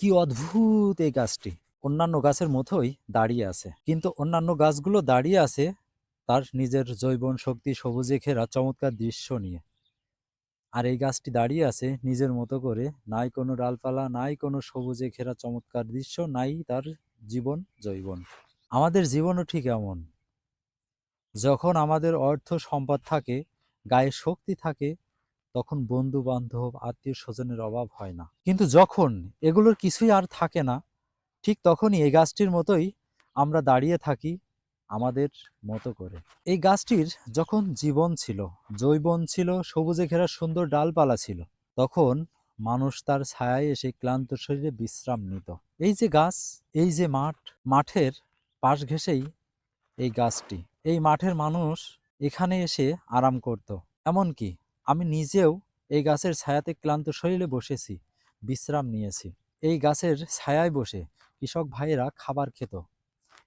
কি অদ্ভুত এই গাছটি! অন্যান্য গাছের মতোই দাঁড়িয়ে আছে। কিন্তু অন্যান্য গাছগুলো দাঁড়িয়ে আছে তার নিজের যৌবন শক্তি সবুজে ঘেরা চমৎকার দৃশ্য নিয়ে। আর এই গাছটি দাঁড়িয়ে আছে নিজের মতো করে, নাই কোনো ডালপালা, নাই কোনো সবুজে ঘেরা চমৎকার দৃশ্য, নাই তার জীবন যৌবন। আমাদের জীবনও ঠিক এমন। যখন আমাদের অর্থ সম্পদ থাকে, গায়ে শক্তি থাকে, তখন বন্ধু বান্ধব আত্মীয় স্বজনের অভাব হয় না। কিন্তু যখন এগুলোর কিছুই আর থাকে না, ঠিক তখনই এই গাছটির মতোই আমরা দাঁড়িয়ে থাকি আমাদের মতো করে। এই গাছটির যখন জীবন ছিল, যৌবন ছিল, সবুজে ঘেরা সুন্দর ডালপালা ছিল, তখন মানুষ তার ছায়ায় এসে ক্লান্ত শরীরে বিশ্রাম নিত। এই যে গাছ, এই যে মাঠ, মাঠের পাশ ঘেঁষেই এই গাছটি। এই মাঠের মানুষ এখানে এসে আরাম করত। এমনকি আমি নিজেও এই গাছের ছায়াতে ক্লান্ত শরীরে বসেছি, বিশ্রাম নিয়েছি। এই গাছের ছায়ায় বসে কৃষক ভাইয়েরা খাবার খেত,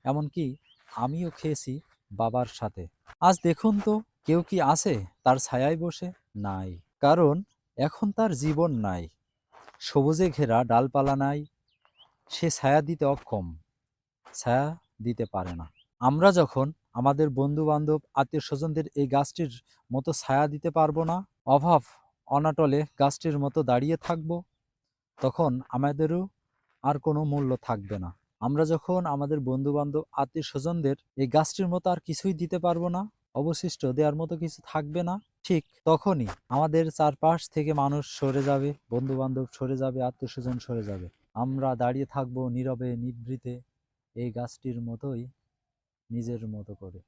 এমনকি আমিও খেয়েছি বাবার সাথে। আজ দেখুন তো, কেউ কি আছে তার ছায়ায় বসে? নাই। কারণ এখন তার জীবন নাই, সবুজে ঘেরা ডালপালা নাই, সে ছায়া দিতে অক্ষম, ছায়া দিতে পারে না। আমরা যখন আমাদের বন্ধু বান্ধব আত্মীয় স্বজনদের এই গাছটির মতো ছায়া দিতে পারবো না, অভাব অনাটলে গাছটির মতো দাঁড়িয়ে থাকবো, তখন আমাদেরও আর কোনো মূল্য থাকবে না। আমরা যখন আমাদের বন্ধু বান্ধব আত্মীয় স্বজনদের এই গাছটির মতো আর কিছুই দিতে পারবো না, অবশিষ্ট দেওয়ার মতো কিছু থাকবে না, ঠিক তখনই আমাদের চারপাশ থেকে মানুষ সরে যাবে, বন্ধু বান্ধব সরে যাবে, আত্মীয় স্বজন সরে যাবে। আমরা দাঁড়িয়ে থাকবো নীরবে নিভৃতে এই গাছটির মতোই, নিজের মতো করে।